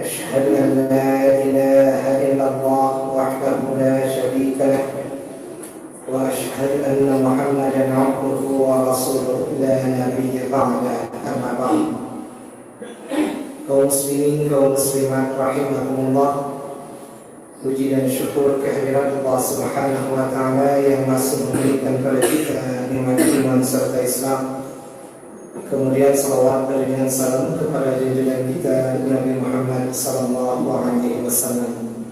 أشهد أن لا إله إلا الله وحده لا شريك له وأشهد أن محمدا عبده ورسوله لا نبي بعده أما بعد. Kaum muslimin, kaum muslimat rahimakumullah, puji dan syukur kehadirat Allah Subhanahu wa taala yang masih memberikan kepada kita nikmat iman serta Islam. Kemudian salawat dan salam kepada junjungan kita Nabi Muhammad sallallahu alaihi wasallam.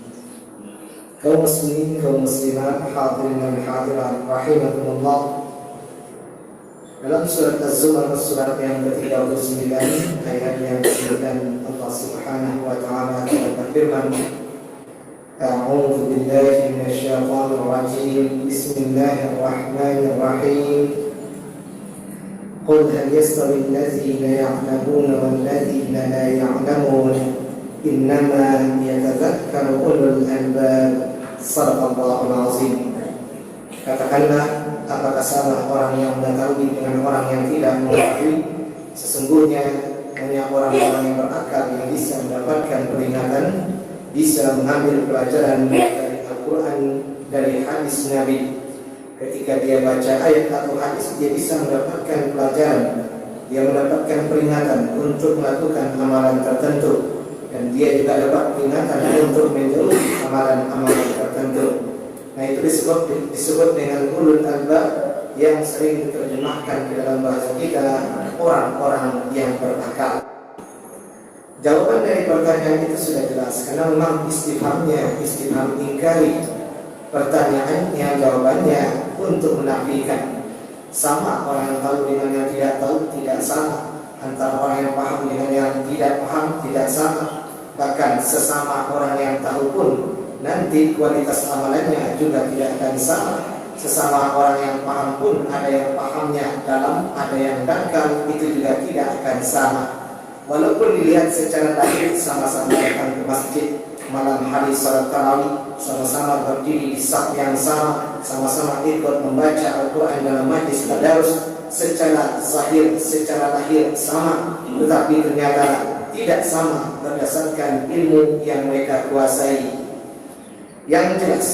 Kaum muslimin, kaum muslimat, hadirin dan hadirat rahimakumullah. Dalam surat Az-Zumar, surat yang ke-39, ayat yang ke-9, Allah Subhanahu wa taala berfirman, A'udzu billahi minasyaitonir rajim. Bismillahirrahmanirrahim. Qul hal yastawi allazina ya'lamuna wal ladzina la ya'lamun innama yatadzakkaru ulul albab. Shadaqallahul azim. Katakanlah, apakah sama orang yang mengetahui dengan orang yang tidak mengetahui? Sesungguhnya hanya orang-orang yang berakal yang bisa mendapatkan peringatan, bisa mengambil pelajaran dari Al-Quran, dari hadis Nabi. Ketika dia baca ayat atau hadis, dia bisa mendapatkan pelajaran, dia mendapatkan peringatan untuk melakukan amalan tertentu, dan dia juga dapat peringatan untuk menjauhi amalan-amalan tertentu. Nah, itu disebut dengan ulul albab, yang sering diterjemahkan di dalam bahasa kita orang-orang yang berakal. Jawaban dari pertanyaan itu sudah jelas, karena memang istifhamnya istifham ingkari. Pertanyaannya, jawabannya untuk menafikan. Sama orang yang tahu dengan yang tidak tahu tidak sama. Antara orang yang paham dengan yang tidak paham tidak sama. Bahkan sesama orang yang tahu pun nanti kualitas amalannya juga tidak akan sama. Sesama orang yang paham pun ada yang pahamnya dalam, ada yang dangkal, itu juga tidak akan sama. Walaupun dilihat secara lahir sama-sama datang ke masjid malam hari salat tarawih, sama-sama berdiri di saf yang sama, sama-sama ikut membaca Al-Quran dalam majlis tadarus, secara zahir, secara lahir sama, tetapi ternyata tidak sama berdasarkan ilmu yang mereka kuasai. Yang jelas,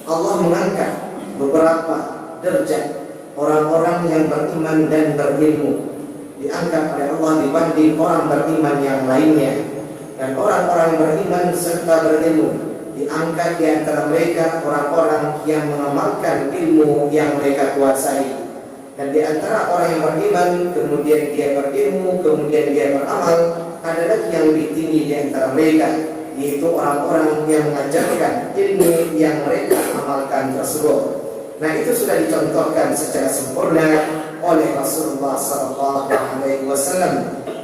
Allah mengangkat beberapa derajat orang-orang yang beriman dan berilmu, diangkat oleh Allah dibanding orang beriman yang lainnya. Dan orang-orang yang beriman serta berilmu diangkat di antara mereka orang-orang yang mengamalkan ilmu yang mereka kuasai. Dan di antara orang yang beriman, kemudian dia berilmu, kemudian dia beramal, ada lagi yang lebih tinggi di antara mereka, yaitu orang-orang yang mengajarkan ilmu yang mereka amalkan tersebut. Nah, itu sudah dicontohkan secara sempurna oleh Rasulullah SAW,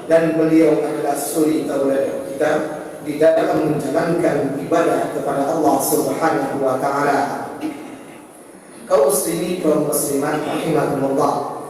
dan beliau adalah suri tauladan kita di dalam menjalankan ibadah kepada Allah Subhanahu wa taala. Kaum muslimin, kaum muslimat rahimakumullah,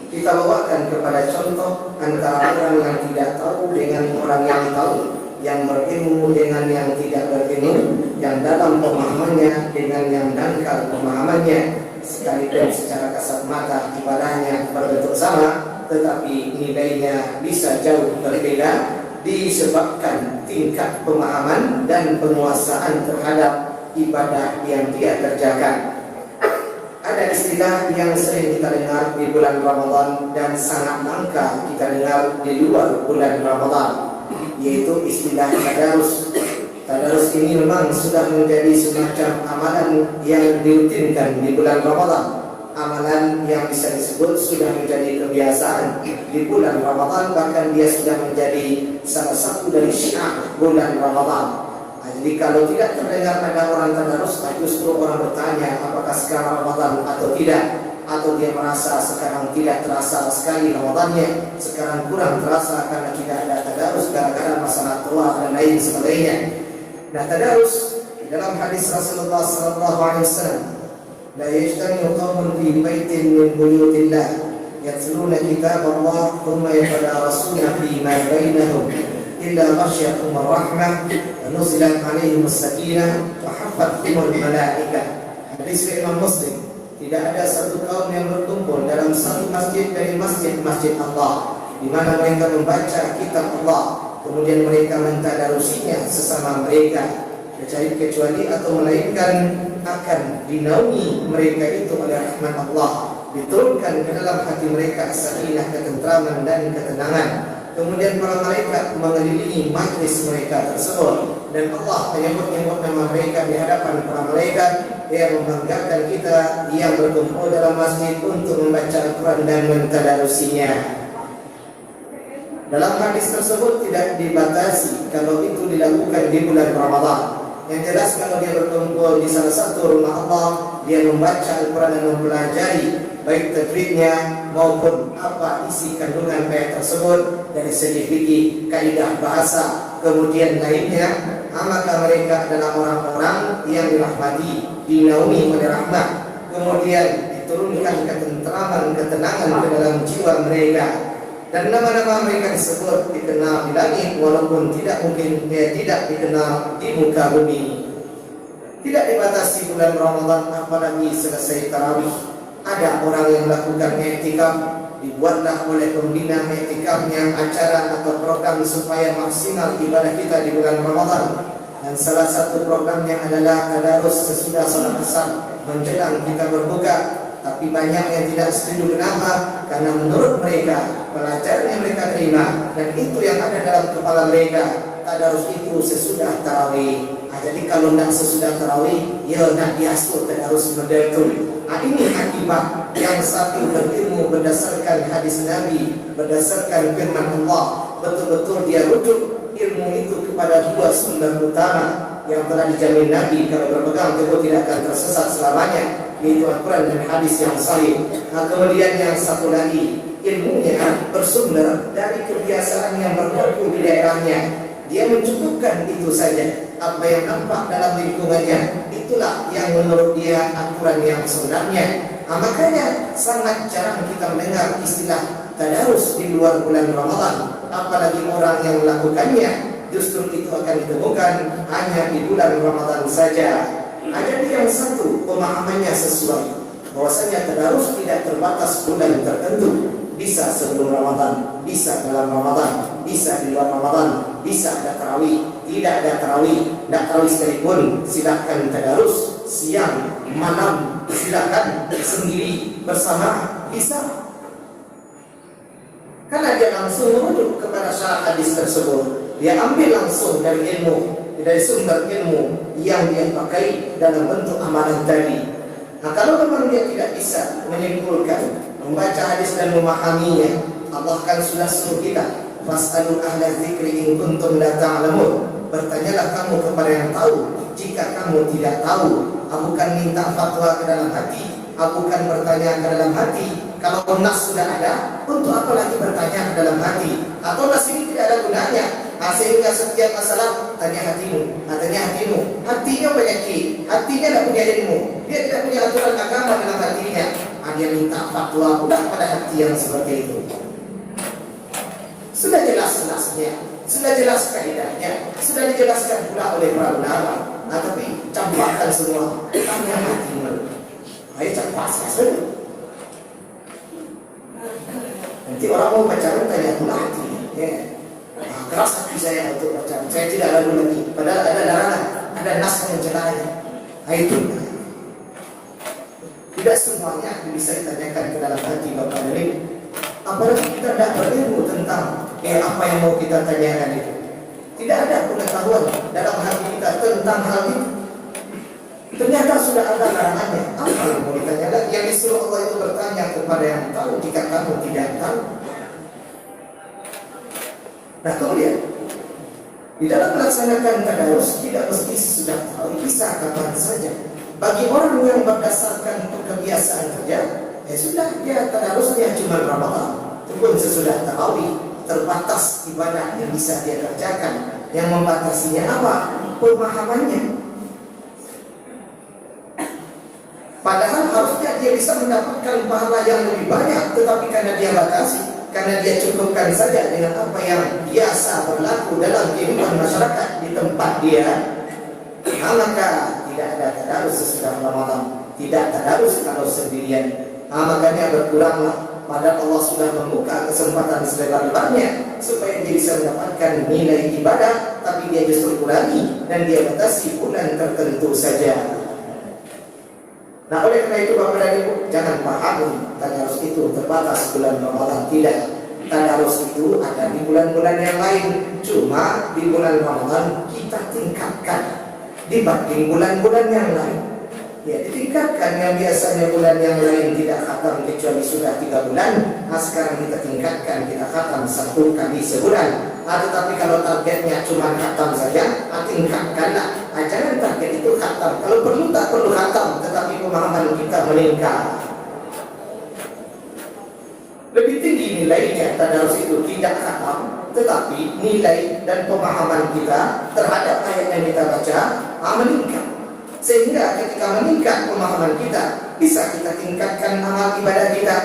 kita bawakan kepada contoh antara orang yang tidak tahu dengan orang yang tahu, yang berilmu dengan yang tidak berilmu, yang dalam pemahamannya dengan yang dangkal pemahamannya. Sekalipun secara kasat mata ibadahnya berbentuk sama, tetapi nilainya bisa jauh berbeda disebabkan tingkat pemahaman dan penguasaan terhadap ibadah yang dia kerjakan. Ada istilah yang sering kita dengar di bulan Ramadan dan sangat langka kita dengar di luar bulan Ramadan, yaitu istilah tadarus. Tadarus ini memang sudah menjadi semacam amalan yang dirutinkan di bulan Ramadan. Amalan yang bisa disebut sudah menjadi kebiasaan di bulan Ramadan, bahkan dia sudah menjadi salah satu dari syiar bulan Ramadan. Jadi kalau tidak terdengar ada orang tadarus, justru orang bertanya apakah sekarang Ramadan atau tidak, atau dia merasa sekarang tidak terasa sekali Ramadannya, sekarang kurang terasa karena tidak ada tadarus gara-gara masalah tua dan lain sebagainya. Nah, tadarus dalam hadis Rasulullah SAW, la yajtami'u qawmun fi baitin min buyutillah yatluna kitab Allah thumma yatadarasuna fi ma bainahum illa ghasyiyatuhum ar-rahmah wa nuzilat 'alaihim as-sakinah wa hafathumul malaikah. Hadis Imam Muslim. Tidak ada satu kaum yang berkumpul dalam satu masjid dari masjid-masjid Allah, di mana mereka membaca kitab Allah, kemudian mereka mentadarusinya sesama mereka, kecuali atau melainkan akan dinaungi mereka itu oleh rahmat Allah, diturunkan ke dalam hati mereka sakinah, ketentraman dan ketenangan. Kemudian para malaikat mengelilingi majlis mereka tersebut, dan Allah menyebut-nyebut nama mereka di hadapan para malaikat yang membanggakan kita yang berkumpul dalam masjid untuk membaca Al-Quran dan mentadarusinya. Dalam hadis tersebut tidak dibatasi kalau itu dilakukan di bulan Ramadan. Yang jelas kalau dia berkumpul di salah satu rumah Allah, dia membaca Al-Quran dan mempelajari baik tajwidnya maupun apa isi kandungan ayat tersebut dari segi fikih, kaidah bahasa, kemudian lainnya, maka mereka adalah orang-orang yang dirahmati, dinaungi oleh rahmat, kemudian diturunkan ketentraman, ketenangan ke dalam jiwa mereka, dan nama-nama mereka disebut dikenal di langit walaupun tidak mungkin tidak dikenal di muka bumi. Tidak dibatasi bulan Ramadan apalagi selesai tarawih. Ada orang yang melakukan i'tikaf, dibuatlah oleh pembina i'tikafnya acara atau program supaya maksimal ibadah kita di bulan Ramadan. Dan salah satu programnya adalah tadarus sesudah salat asar menjelang kita berbuka. Tapi banyak yang tidak setuju. Kenapa? Karena menurut mereka pelajaran yang mereka terima dan itu yang ada dalam kepala mereka, tadarus itu sesudah tarawih. Jadi kalau tidak sesudah tarawih, ya nak diasuh tadarus model itu. Ini akibat yang satu berilmu berdasarkan hadis Nabi, berdasarkan firman Allah. Betul-betul dia rujuk ilmu itu kepada dua sumber utama yang telah dijamin Nabi kalau berpegang teguh tidak akan tersesat selamanya, yaitu Al-Quran dan hadis yang sahih. Nah, kemudian yang satu lagi, ilmunya bersumber dari kebiasaan yang berlaku di daerahnya. Dia mencukupkan itu saja. Apa yang nampak dalam lingkungannya, itulah yang menurut dia aturan yang sebenarnya. Nah, makanya sangat jarang kita mendengar istilah tadarus di luar bulan Ramadan. Apalagi orang yang melakukannya, justru itu akan ditemukan hanya di bulan Ramadan saja. Jadi yang satu, pemahamannya sesuai bahwasanya tadarus tidak terbatas bulan tertentu. Bisa sebelum Ramadan, bisa dalam Ramadan, bisa di luar Ramadan, bisa ada tarawih, tidak ada tarawih, tidak tarawih sekalipun, silakan tadarus siang, malam, silakan sendiri, bersama, bisa. Karena dia langsung merujuk kepada syarat hadis tersebut, dia ambil langsung dari ilmu, dari sumber ilmu yang dia pakai dalam bentuk amalan tadi. Nah, kalau memang dia tidak bisa menyimpulkan, membaca hadis dan memahaminya, Allah kan sudah suruh kita, fas'alul ahla dzikri in kuntum la ta'lamun. Bertanyalah kamu kepada yang tahu jika kamu tidak tahu. Bukan minta fatwa ke dalam hati, bukan bertanya ke dalam hati. Kalau nas sudah ada, untuk apa lagi bertanya ke dalam hati? Atau nas ini tidak ada gunanya. Sehingga setiap masalah tanya hatimu, tanya hatimu. Hatinya penyakit, hatinya tidak punya ilmu, dia tidak punya aturan agama dalam hatinya. Dia minta fatwa pula pada hati yang seperti itu. Sudah jelas-jelasnya, sudah jelas kaidahnya, sudah dijelaskan pula oleh para ulama. Tapi campakkan semua, tanya hatimu. Ayo campak saja. Nanti orang mau pacaran tanya pula hati. Keras hati saya untuk pacaran. Saya tidak ragu lagi. Padahal ada larangan, ada nas yang mencelanya. Itu. Tidak semuanya bisa ditanyakan ke dalam hati Bapak Dari. Apalagi kita tidak berilmu tentang apa yang mau kita tanyakan itu. Tidak ada pengetahuan dalam hati kita tentang hal itu. Ternyata sudah ada larangannya. Apa yang mau ditanya lagi? Yang disuruh Allah itu bertanya kepada yang tahu jika kamu tidak tahu. Nah, kemudian di dalam melaksanakan tadarus tidak mesti sudah tahu, bisa kapan saja. Bagi orang yang berdasarkan kebiasaan saja, sudah dia tadarusnya cuma Ramadan. Itu pun sesudah tarawih, terbatas ibadah yang bisa dia kerjakan. Yang membatasinya apa? Pemahamannya. Padahal harusnya dia bisa mendapatkan pahala yang lebih banyak, tetapi karena dia batasi, karena dia cukupkan saja dengan apa yang biasa berlaku dalam kehidupan masyarakat di tempat dia, maka tidak ada tadarus sesudah Ramadan, tidak tadarus kalau sendirian. Makanya berkuranglah Padahal Allah sudah membuka kesempatan selebar-lebarnya supaya dia bisa mendapatkan nilai ibadah, tapi dia justru kurangi dan dia batasi bulan tertentu saja. Nah, oleh karena itu Bapak dan Ibu, jangan pahami tadarus itu terbatas bulan Ramadan. Tidak, tadarus itu ada di bulan-bulan yang lain. Cuma di bulan Ramadan kita tingkatkan dibanding bulan-bulan yang lain. Ya, ditingkatkan. Yang biasanya bulan yang lain tidak khatam kecuali sudah 3 bulan. Nah, sekarang kita tingkatkan, kita khatam 1 kali sebulan. Tetapi kalau targetnya cuma khatam saja, tingkatkanlah. Jangan target itu khatam. Kalau perlu tak perlu khatam, tetapi pemahaman kita meningkat. Lebih tinggi nilainya tadarus itu tidak khatam, tetapi nilai dan pemahaman kita terhadap ayat yang kita baca meningkat. Sehingga ketika meningkat pemahaman kita, bisa kita tingkatkan amal ibadah kita.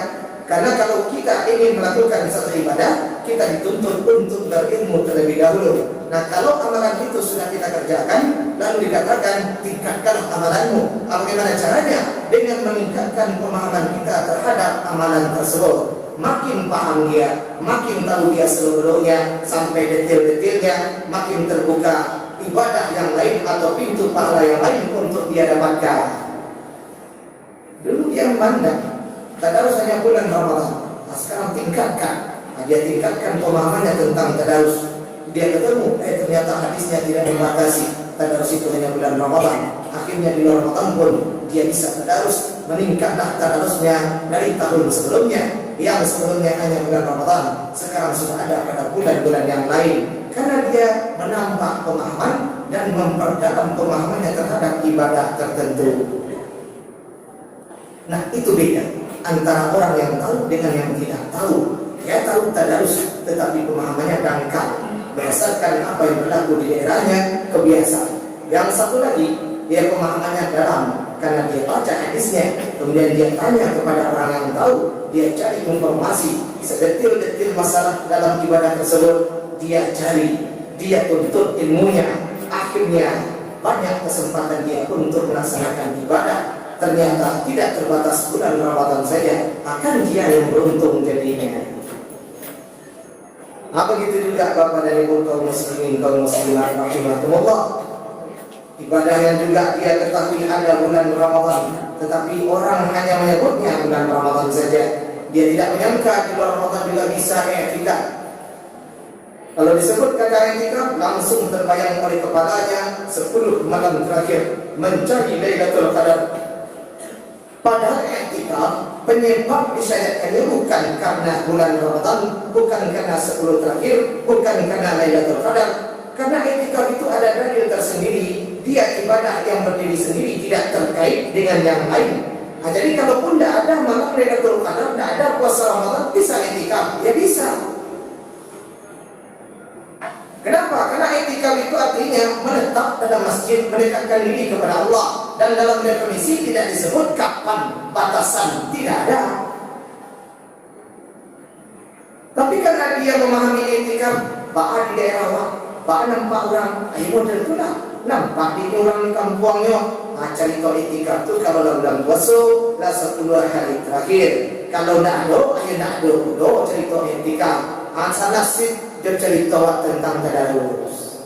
Karena kalau kita ingin melakukan satu ibadah, kita dituntut untuk berilmu terlebih dahulu. Nah, kalau amalan itu sudah kita kerjakan, lalu dikatakan tingkatkan amalanmu. Bagaimana caranya? Dengan meningkatkan pemahaman kita terhadap amalan tersebut. Makin paham dia, makin tahu dia seluruhnya sampai detail-detailnya, makin terbuka ibadah yang lain atau pintu pahala yang lain untuk dia dapatkan. Dulu dia memandang tadarus hanya bulan Ramadan. Nah, sekarang tingkatkan. Dia tingkatkan pemahamannya tentang tadarus. Dia ketemu, ternyata hadisnya tidak membatasi tadarus itu hanya bulan Ramadan. Akhirnya di luar Ramadan pun dia bisa tadarus. Meningkatlah tadarusnya dari tahun sebelumnya. Yang sebelumnya hanya bulan Ramadan, sekarang sudah ada pada bulan-bulan yang lain. Karena dia menambah pemahaman dan memperdalam pemahamannya terhadap ibadah tertentu. Nah, itu beda antara orang yang tahu dengan yang tidak tahu. Dia tahu tadarus, tetapi pemahamannya dangkal berdasarkan apa yang berlaku di daerahnya, kebiasaan. Yang satu lagi, dia pemahamannya dalam karena dia baca hadisnya, kemudian dia tanya kepada orang yang tahu, dia cari informasi sedetil-detil masalah dalam ibadah tersebut, dia cari, dia tuntut ilmunya. Akhirnya banyak kesempatan dia untuk melaksanakan ibadah. Ternyata tidak terbatas bulan Ramadan saja, akan dia yang beruntung jadinya. Begitu juga Bapak dan Ibu kaum muslimin, kaum muslimat rahimakumullah. Ibadah yang juga dia ketahui ada bulan Ramadan, tetapi orang hanya menyebutnya bulan Ramadan saja. Dia tidak menyangka di bulan Ramadan juga bisa i'tikaf. Kalau disebut kata i'tikaf, langsung terbayang oleh kepalanya 10 malam terakhir mencari Lailatul Qadar. Padahal i'tikaf penyebab disyariatkannya bukan karena bulan Ramadan, bukan karena 10 terakhir, bukan karena Lailatul Qadar. Karena i'tikaf itu ada dalil tersendiri. Dia ibadah yang berdiri sendiri, tidak terkait dengan yang lain. Nah, jadi kalaupun tidak ada malam Lailatul Qadar, tidak ada puasa Ramadan, bisa i'tikaf? Ya bisa. Kenapa? Karena i'tikaf itu artinya menetap dalam masjid, mendekatkan diri kepada Allah. Dan dalam definisi tidak disebut kapan, batasan, tidak ada. Tapi karena dia memahami i'tikaf, ba'a di daerah awak, ba'a nampak orang, ayo model tu lah. Nampak di orang di kampungnya. Cari tahu i'tikaf tu kalau dalam bulan puasa lah 10 hari terakhir. Kalau nak do, ayo nak do cari tahu i'tikaf. Salah sih dia cari tahu tentang tadarus.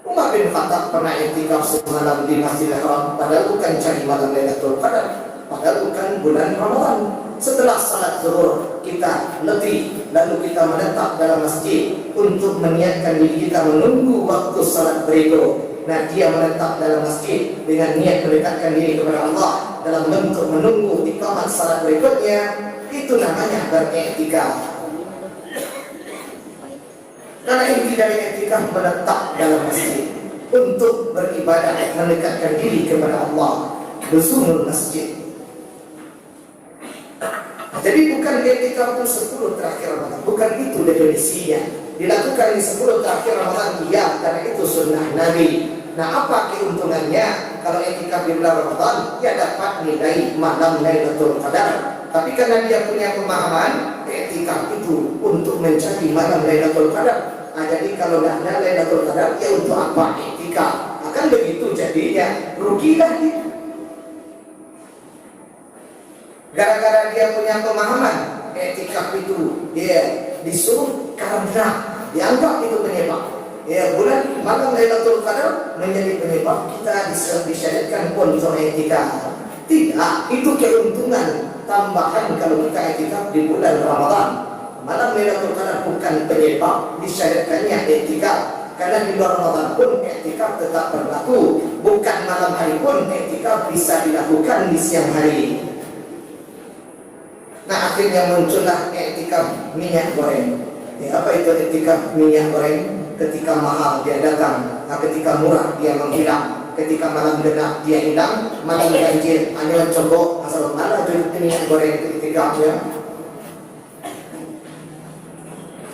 Umar bin Khattab pernah i'tikaf semalam di Masjidil Haram, padahal bukan cari malam Lailatul Qadar, padahal bukan bulan Ramadan. Setelah salat zuhur kita letih, lalu kita menetap dalam masjid untuk meniatkan diri kita menunggu waktu salat berikut. Nah, dia menetap dalam masjid dengan niat mendekatkan diri kepada Allah dalam bentuk menunggu iqamat salat berikutnya. Itu namanya beriktikaf. Karena inti dari i'tikaf menetap dalam masjid untuk beribadah, mendekatkan diri kepada Allah, luzumul masjid. Jadi bukan i'tikaf itu 10 terakhir Ramadan, bukan itu definisinya. Dilakukan di 10 terakhir Ramadan, iya, karena itu sunnah Nabi. Nah, apa keuntungannya kalau i'tikaf di bulan Ramadan? Ya dapat nilai malam Lailatul Qadar. Tapi karena dia punya pemahaman i'tikaf itu untuk mencari malam Lailatul Qadar. Jadi kalau tidak ada Lailatul Qadar, ya untuk apa i'tikaf? Akan begitu jadinya, rugilah dia. Gara-gara dia punya pemahaman etikaf itu dia disuruh karena dianggap itu penyebab. Bulan malam Lailatul Qadar menjadi penyebab kita disyariatkan untuk etikaf. Tidak, itu keuntungan tambahan kalau kita etikaf di bulan Ramadan. Malam Lailatul Qadar bukan penyebab disyariatkannya etikaf. Karena di luar Ramadan pun etikaf tetap berlaku. Bukan malam hari pun etikaf bisa dilakukan di siang hari. Nah, akhirnya muncullah etikaf minyak goreng. Apa itu etikaf minyak goreng? Ketika mahal dia datang, ketika murah dia menghilang, ketika malam genap dia hilang, malam ganjil hanya mencoba asal mana duduk minyak goreng etikafnya.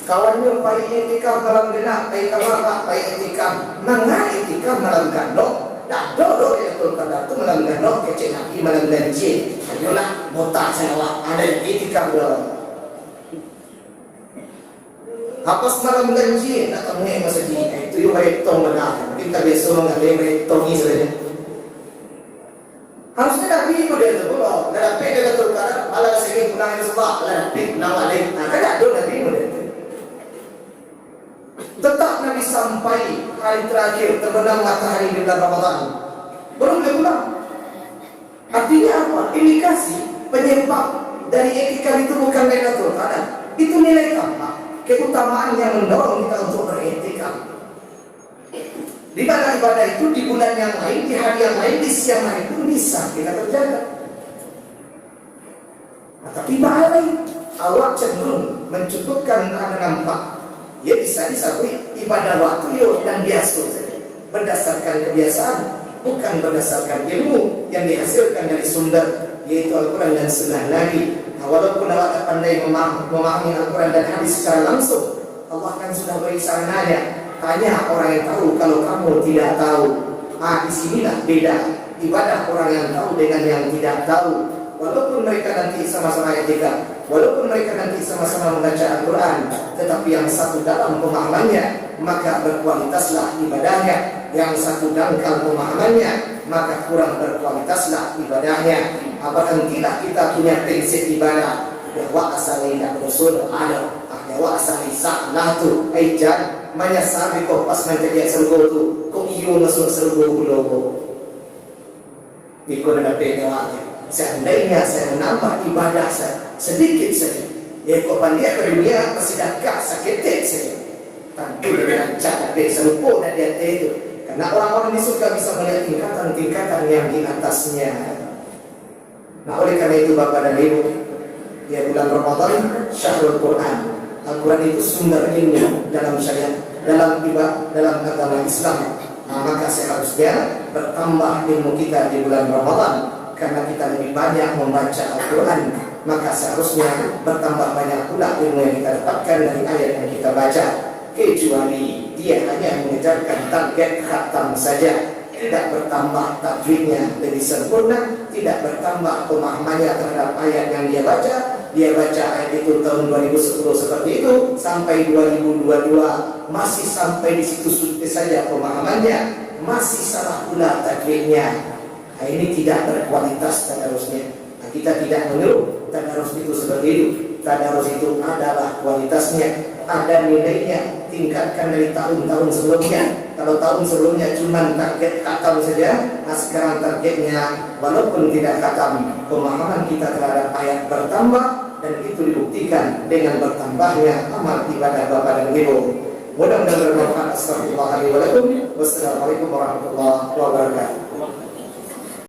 Kawannya pai etikaf malam genap, pai kamar, pai etikaf mangga etikaf malam gandok. Dah dodo Lailatul Qadar tu malam gandok kecil lagi malam ganjil. Ayolah botak saya ada etikaf dah. Hapas malam ganjil nak temui masjid itu yang mereka menang. Kita biasa mengalih mereka ini saja. Harusnya Nabi itu dia tu kalau dalam Lailatul Qadar malam segini pulang itu sebab dalam nama lain. Kan ada Nabi itu. Tetap Nabi sampai hari terakhir terbenam matahari di bulan Ramadan. Baru dia pulang. Artinya apa? Indikasi penyebab dari etikaf itu bukan Lailatul Qadar. Itu nilai tambah. Keutamaan yang mendorong kita untuk beriktikaf. Di mana ibadah itu di bulan yang lain, di hari yang lain, di siang hari pun bisa kita terjaga. Nah, tapi bahaya Allah cenderung mencukupkan karena nampak. Ya bisa disakui ibadah waktu dan biasa saja. Berdasarkan kebiasaan, bukan berdasarkan ilmu yang dihasilkan dari sumber yaitu Al-Quran dan Sunnah Nabi. Nah, walaupun awak pandai memahami Al-Quran dan hadis secara langsung, Allah kan sudah beri sarananya. Tanya orang yang tahu kalau kamu tidak tahu. Disinilah beda ibadah orang yang tahu dengan yang tidak tahu. Walaupun mereka nanti sama-sama etika, walaupun mereka nanti sama-sama membaca Al-Quran, tetapi yang satu dalam pemahamannya, maka berkualitaslah ibadahnya. Yang satu dangkal pemahamannya, maka kurang berkualitaslah ibadahnya. Berhentilah kita punya prinsip ibadah. Wa asalina rasul ada. Wa asali sa'latu aijan. Manya sabi ko pas menjadi sergo tu. Kung iyo masuk sergo logo. Iko na napegawa. Seandainya saya menambah ibadah saya sedikit saja, ya kok pandia ke dunia bersedekah seketik saja. Tentu dengan cara serupa dan dia itu. Karena orang-orang di surga bisa melihat tingkatan-tingkatan yang di atasnya. Nah, oleh karena itu Bapak dan Ibu, ya bulan Ramadan Syahrul Quran. Al-Quran itu sumber ilmu dalam syariat, dalam ibadah, dalam agama Islam. Nah, maka seharusnya bertambah ilmu kita di bulan Ramadan. Karena kita lebih banyak membaca Al-Quran, maka seharusnya bertambah banyak pula ilmu yang kita dapatkan dari ayat yang kita baca. Kecuali dia hanya mengejarkan target khatam saja, tidak bertambah tajwidnya lebih sempurna, tidak bertambah pemahamannya terhadap ayat yang dia baca. Dia baca ayat itu tahun 2010 seperti itu, sampai 2022 masih sampai di situ saja pemahamannya, masih salah pula tajwidnya. Nah, ini tidak berkualitas tadarusnya. Nah, kita tidak menyuruh tadarus itu seperti itu. Tadarus itu adalah kualitasnya, ada nilainya, tingkatkan dari tahun-tahun sebelumnya. Kalau tahun sebelumnya cuma target khatam saja, nah sekarang targetnya walaupun tidak khatam, pemahaman kita terhadap ayat bertambah, dan itu dibuktikan dengan bertambahnya amal ibadah Bapak dan Ibu. Mudah-mudahan bermanfaat. Astagfirullahaladzim. Wassalamualaikum warahmatullahi wabarakatuh.